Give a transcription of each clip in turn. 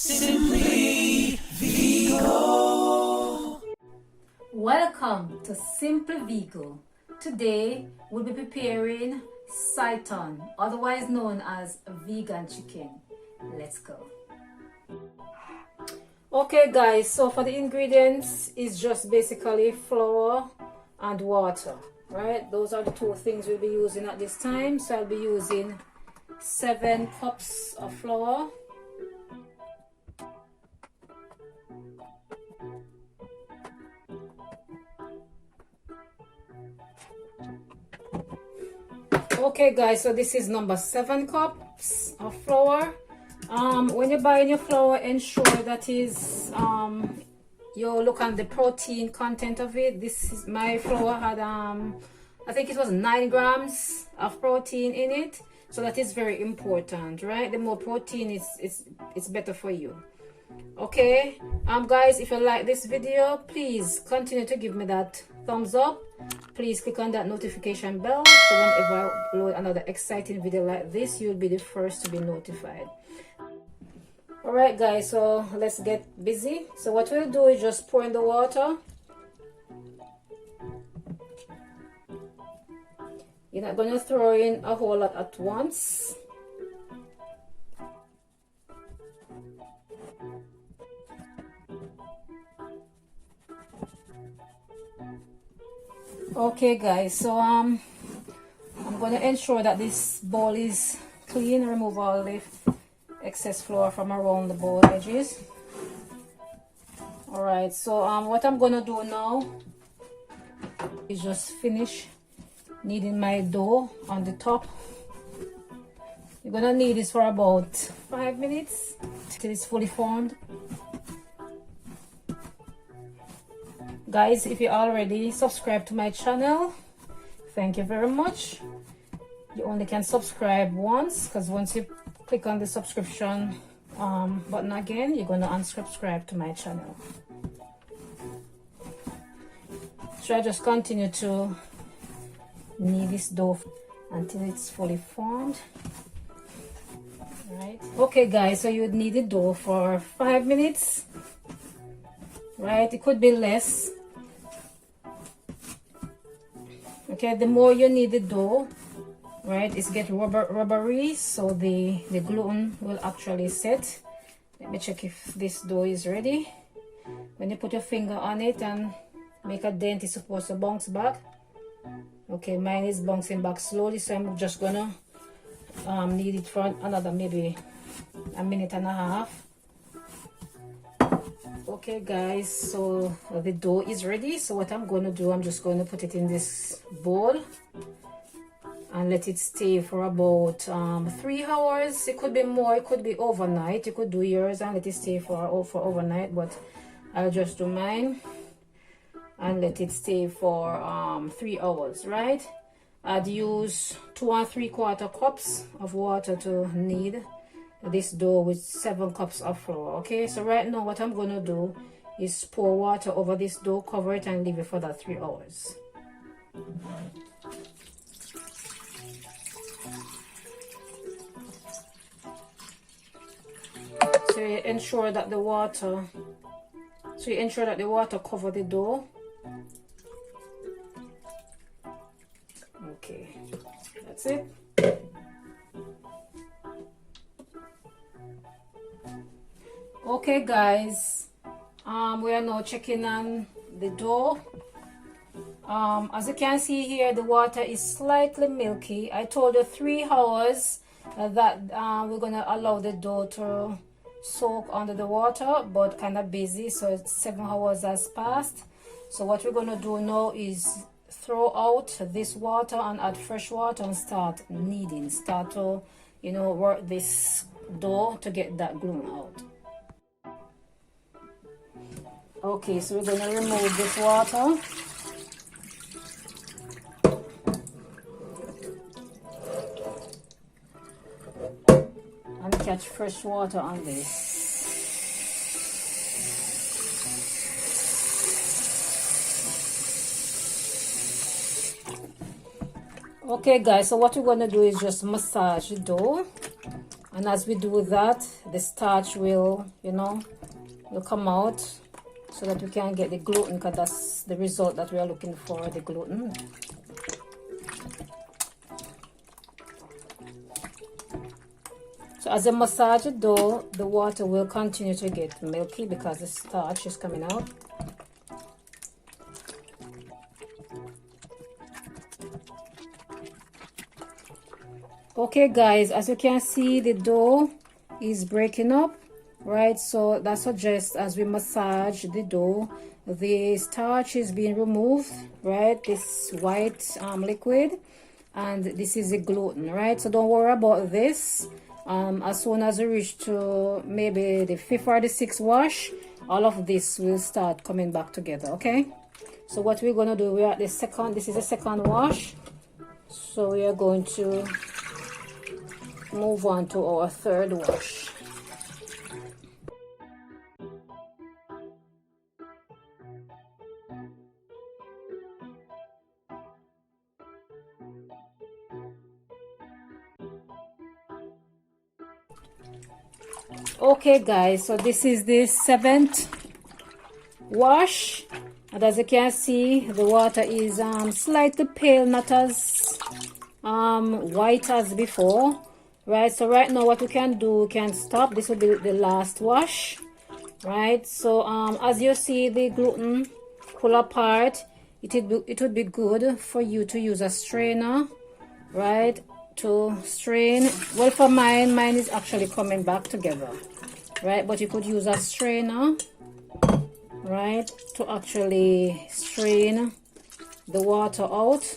Simply Vego. Welcome to Simply Vego. Today we'll be preparing Seitan, otherwise known as vegan chicken. Let's go. Okay guys, so for the ingredients is just basically flour and water, right? Those are the two things we'll be using at this time. So I'll be using 7 cups of flour, okay guys, so this is number 7 cups of flour. When you're buying your flour, ensure that is you look at the protein content of it. This is my flour had I think it was 9 grams of protein in it, so that is very important, right? The more protein it's better for you. Okay, guys, if you like this video, please continue to give me that thumbs up. Please click on that notification bell so whenever I upload another exciting video like this, you'll be the first to be notified. All right guys, so let's get busy. So what we'll do is just pour in the water. You're not going to throw in a whole lot at once. Okay guys, so I'm going to ensure that this bowl is clean. Remove all the excess flour from around the bowl edges. All right, so what I'm going to do now is just finish kneading my dough on the top. You're going to knead this for about 5 minutes till it's fully formed. Guys, if you already subscribed to my channel, thank you very much. You only can subscribe once, because once you click on the subscription button again, you're going to unsubscribe to my channel. So I just continue to knead this dough until it's fully formed. Right. Okay guys, so you would knead the dough for 5 minutes, right? It could be less. Okay, the more you knead the dough, right, it's get rubbery, so the gluten will actually set. Let me check if this dough is ready. When you put your finger on it and make a dent, it's supposed to bounce back. Okay, mine is bouncing back slowly, so I'm just gonna knead it for another maybe a minute and a half. Okay guys, so the dough is ready. So what I'm going to do, I'm just going to put it in this bowl and let it stay for about 3 hours. It could be more, it could be overnight. You could do yours and let it stay for overnight, but I'll just do mine and let it stay for 3 hours, right? I'd use 2 3/4 cups of water to knead this dough with 7 cups of flour. Okay, so right now what I'm going to do is pour water over this dough, cover it and leave it for that 3 hours. So you ensure that the water cover the dough. Okay, that's it. Okay guys, we are now checking on the dough. As you can see here, the water is slightly milky. I told you 3 hours that we're gonna allow the dough to soak under the water, but kind of busy, so 7 hours has passed. So what we're gonna do now is throw out this water and add fresh water and start kneading. Start to, you know, work this dough to get that gluten out. Okay, so we're going to remove this water. And catch fresh water on this. Okay guys, so what we're going to do is just massage the dough. And as we do that, the starch will, you know, will come out so that we can get the gluten, because that's the result that we are looking for, the gluten. So as I massage the dough, the water will continue to get milky because the starch is coming out. Okay guys, as you can see, the dough is breaking up, right? So that suggests as we massage the dough, the starch is being removed, right? This white liquid, and this is the gluten, right? So don't worry about this. As soon as you reach to maybe the 5th or the 6th wash, all of this will start coming back together. Okay, so what we're going to do, we are at the second, this is the second wash, so we are going to move on to our 3rd wash. Okay guys, so this is the 7th wash, and as you can see, the water is slightly pale, not as white as before, right? So right now what we can do, we can stop. This will be the last wash, right? So as you see the gluten pull apart, it would be good for you to use a strainer, right, to strain. Well, for mine is actually coming back together, right? But you could use a strainer, right, to actually strain the water out,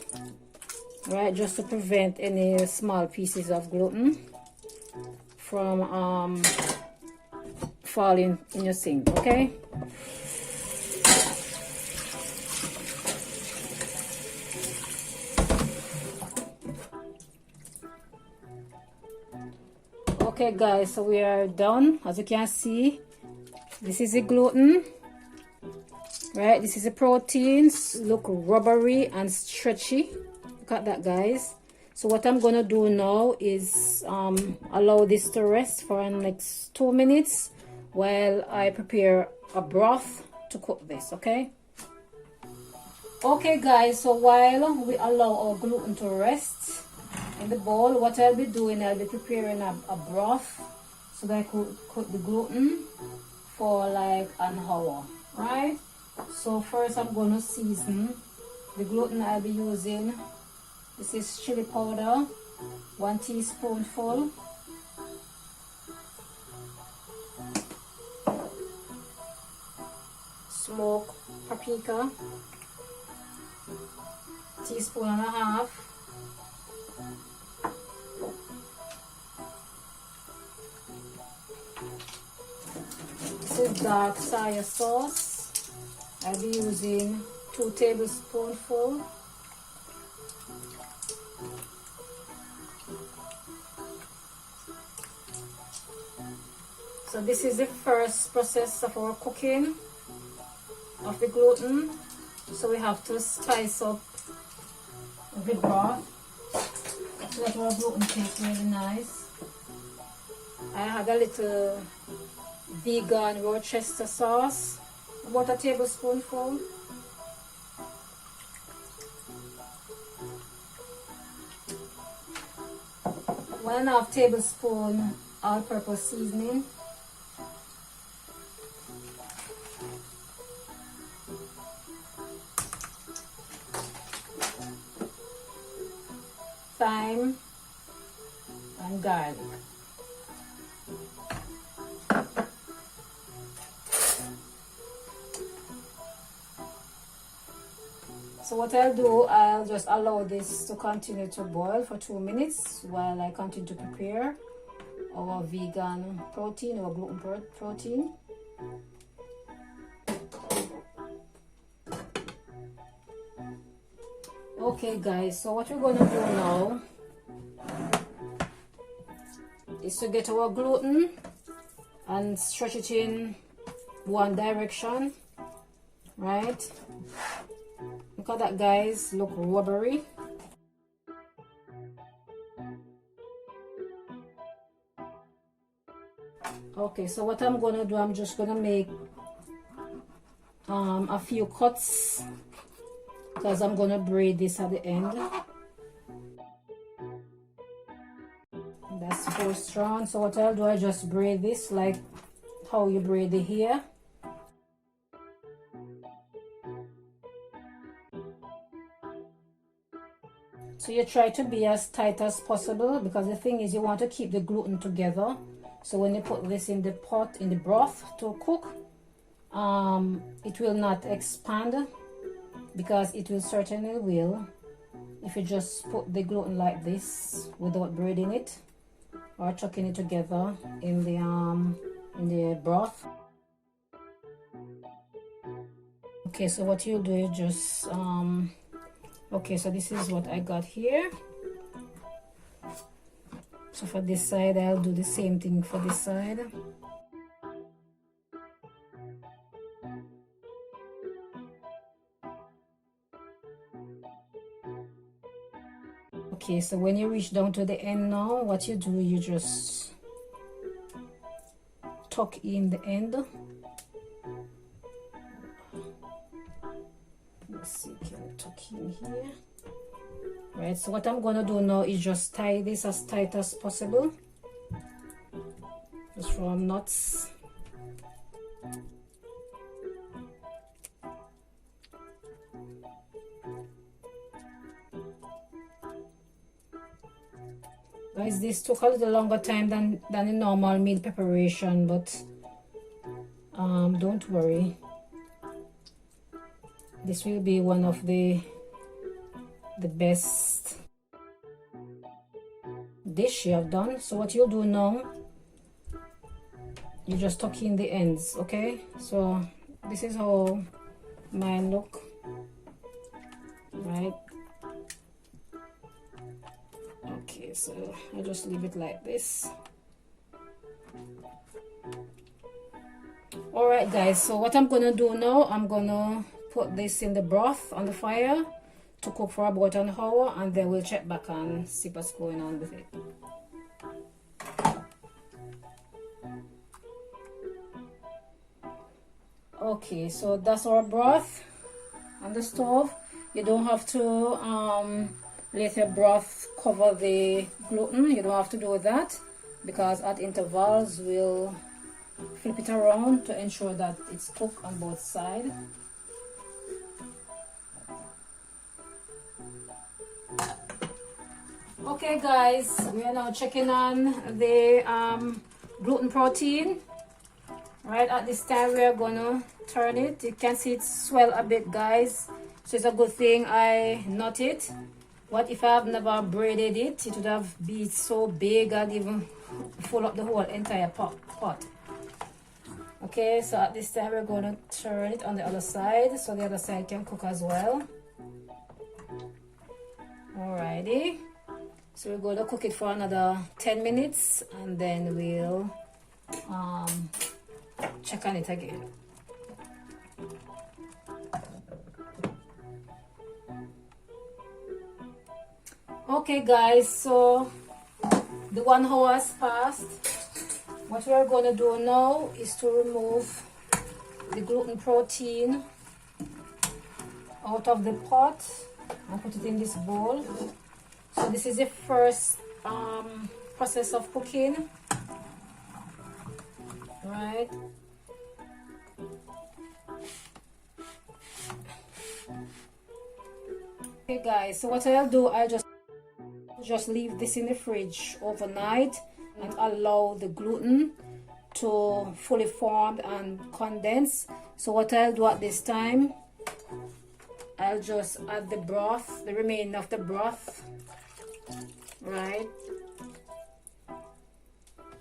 right, just to prevent any small pieces of gluten from falling in your sink. Okay, okay guys, so we are done. As you can see, this is the gluten, right? This is the proteins. Look rubbery and stretchy. Look at that guys. So what I'm gonna do now is allow this to rest for the next 2 minutes while I prepare a broth to cook this. Okay, okay guys, so while we allow our gluten to rest in the bowl, what I'll be doing, I'll be preparing a broth so that I could cook the gluten for like an hour, right? So first I'm going to season the gluten. I'll be using, this is chili powder, 1 teaspoonful, smoked paprika, 1.5 teaspoons, this is dark soy sauce. I'll be using 2 tablespoonfuls. So this is the first process of our cooking of the gluten. So we have to spice up the broth so that our gluten tastes really nice. I have a little vegan Worcester sauce, about a tablespoonful. One and a half tablespoon all-purpose seasoning. Thyme and garlic. So what I'll do, I'll just allow this to continue to boil for 2 minutes while I continue to prepare our vegan protein, our gluten protein. Okay guys, so what we're going to do now is to get our gluten and stretch it in one direction, right? Look at that guys, look rubbery. Okay, so what I'm gonna do, I'm just gonna make a few cuts because I'm gonna braid this at the end. That's 4 strands. So what I'll do, I just braid this like how you braid the hair. So you try to be as tight as possible, because the thing is you want to keep the gluten together. So when you put this in the pot, in the broth to cook, it will not expand, because it will certainly will if you just put the gluten like this without braiding it or chucking it together in the broth. Okay, so what you do is just okay, so this is what I got here. So for this side, I'll do the same thing for this side. Okay, so when you reach down to the end now, what you do, you just tuck in the end. Let's see, can I tuck in here? Right, so what I'm gonna do now is just tie this as tight as possible, just from knots. Guys, this took a little longer time than the normal meal preparation, but don't worry, this will be one of the best dish you have done. So what you'll do now, you just tuck in the ends. Okay, so this is how mine look, right? Okay, so I just leave it like this. All right guys, so what I'm gonna do now, I'm gonna put this in the broth on the fire to cook for about an hour, and then we'll check back and see what's going on with it. Okay, so that's our broth on the stove. You don't have to let your broth cover the gluten. You don't have to do that, because at intervals we'll flip it around to ensure that it's cooked on both sides. Okay guys, we are now checking on the gluten protein. Right at this time we are gonna turn it. You can see it swell a bit guys, so it's a good thing I knot it. What if I have never braided it, it would have been so big and even full up the whole entire pot. Okay, so at this time we're gonna turn it on the other side so the other side can cook as well. Alrighty, so we're going to cook it for another 10 minutes and then we'll check on it again. Okay guys, so the 1 hour has passed. What we are going to do now is to remove the gluten protein out of the pot and put it in this bowl. So this is the first process of cooking, right? Okay guys, so what I'll do, I'll just leave this in the fridge overnight and allow the gluten to fully form and condense. So what I'll do at this time, I'll just add the broth, the remaining of the broth, right?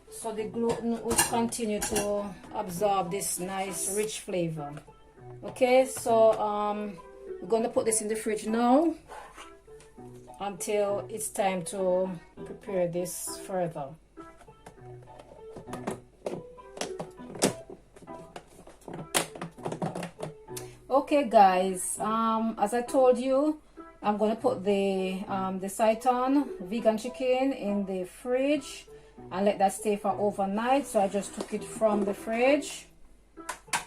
So the gluten will continue to absorb this nice rich flavor. Okay, so we're going to put this in the fridge now until it's time to prepare this further. Okay guys, as I told you, I'm going to put the Seitan vegan chicken in the fridge and let that stay for overnight. So I just took it from the fridge.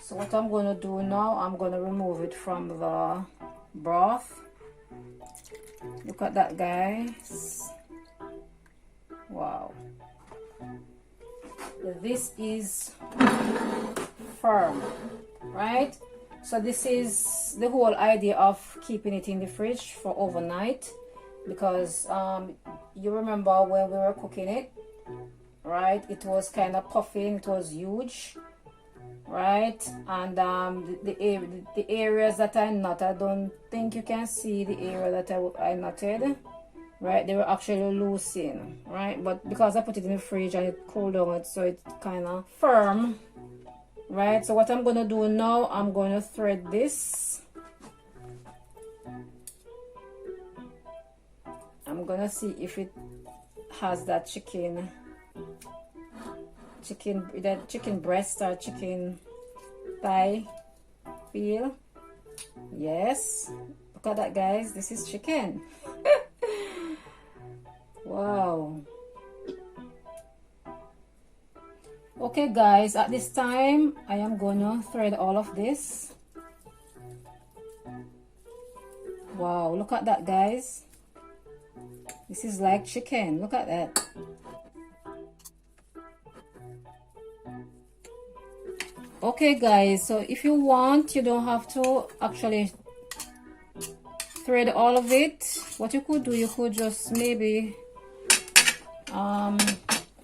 So what I'm going to do now, I'm going to remove it from the broth. Look at that, guys. Wow. This is firm, right? So this is the whole idea of keeping it in the fridge for overnight, because you remember when we were cooking it, right? It was kind of puffing, it was huge, right? And the areas that I knotted, I don't think you can see the area that I knotted, right? They were actually loosened, right? But because I put it in the fridge and it cooled down, so it's kind of firm, right? So what I'm going to do now, I'm going to thread this. I'm going to see if it has that chicken breast or chicken thigh feel. Yes, look at that, guys. This is chicken. Wow. Okay, guys, at this time I am gonna thread all of this. Wow, look at that, guys. This is like chicken. Look at that. Okay, guys, so if you want, you don't have to actually thread all of it. What you could do, you could just maybe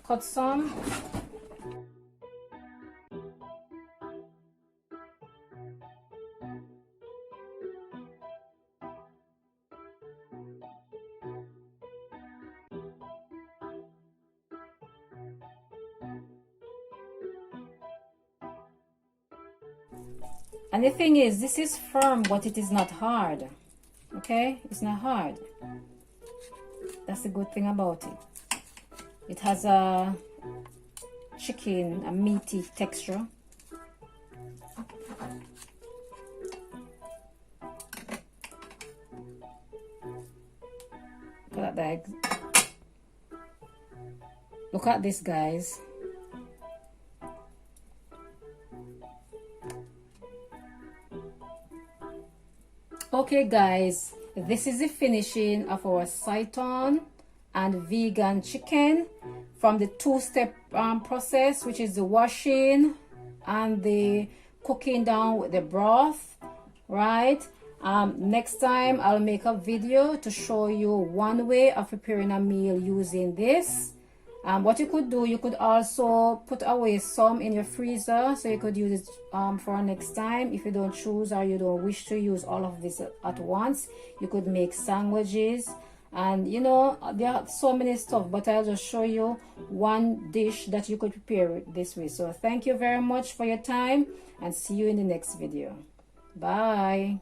cut some. And the thing is, this is firm, but it is not hard. Okay, it's not hard. That's the good thing about it. It has a meaty texture. Look at that. Look at this, guys. Okay, guys, this is the finishing of our Seitan and vegan chicken from the two-step process, which is the washing and the cooking down with the broth, right? Next time I'll make a video to show you one way of preparing a meal using this. What you could do, you could also put away some in your freezer, so you could use it for next time. If you don't choose or you don't wish to use all of this at once, you could make sandwiches, and you know, there are so many stuff, but I'll just show you one dish that you could prepare it this way. So thank you very much for your time, and see you in the next video. Bye.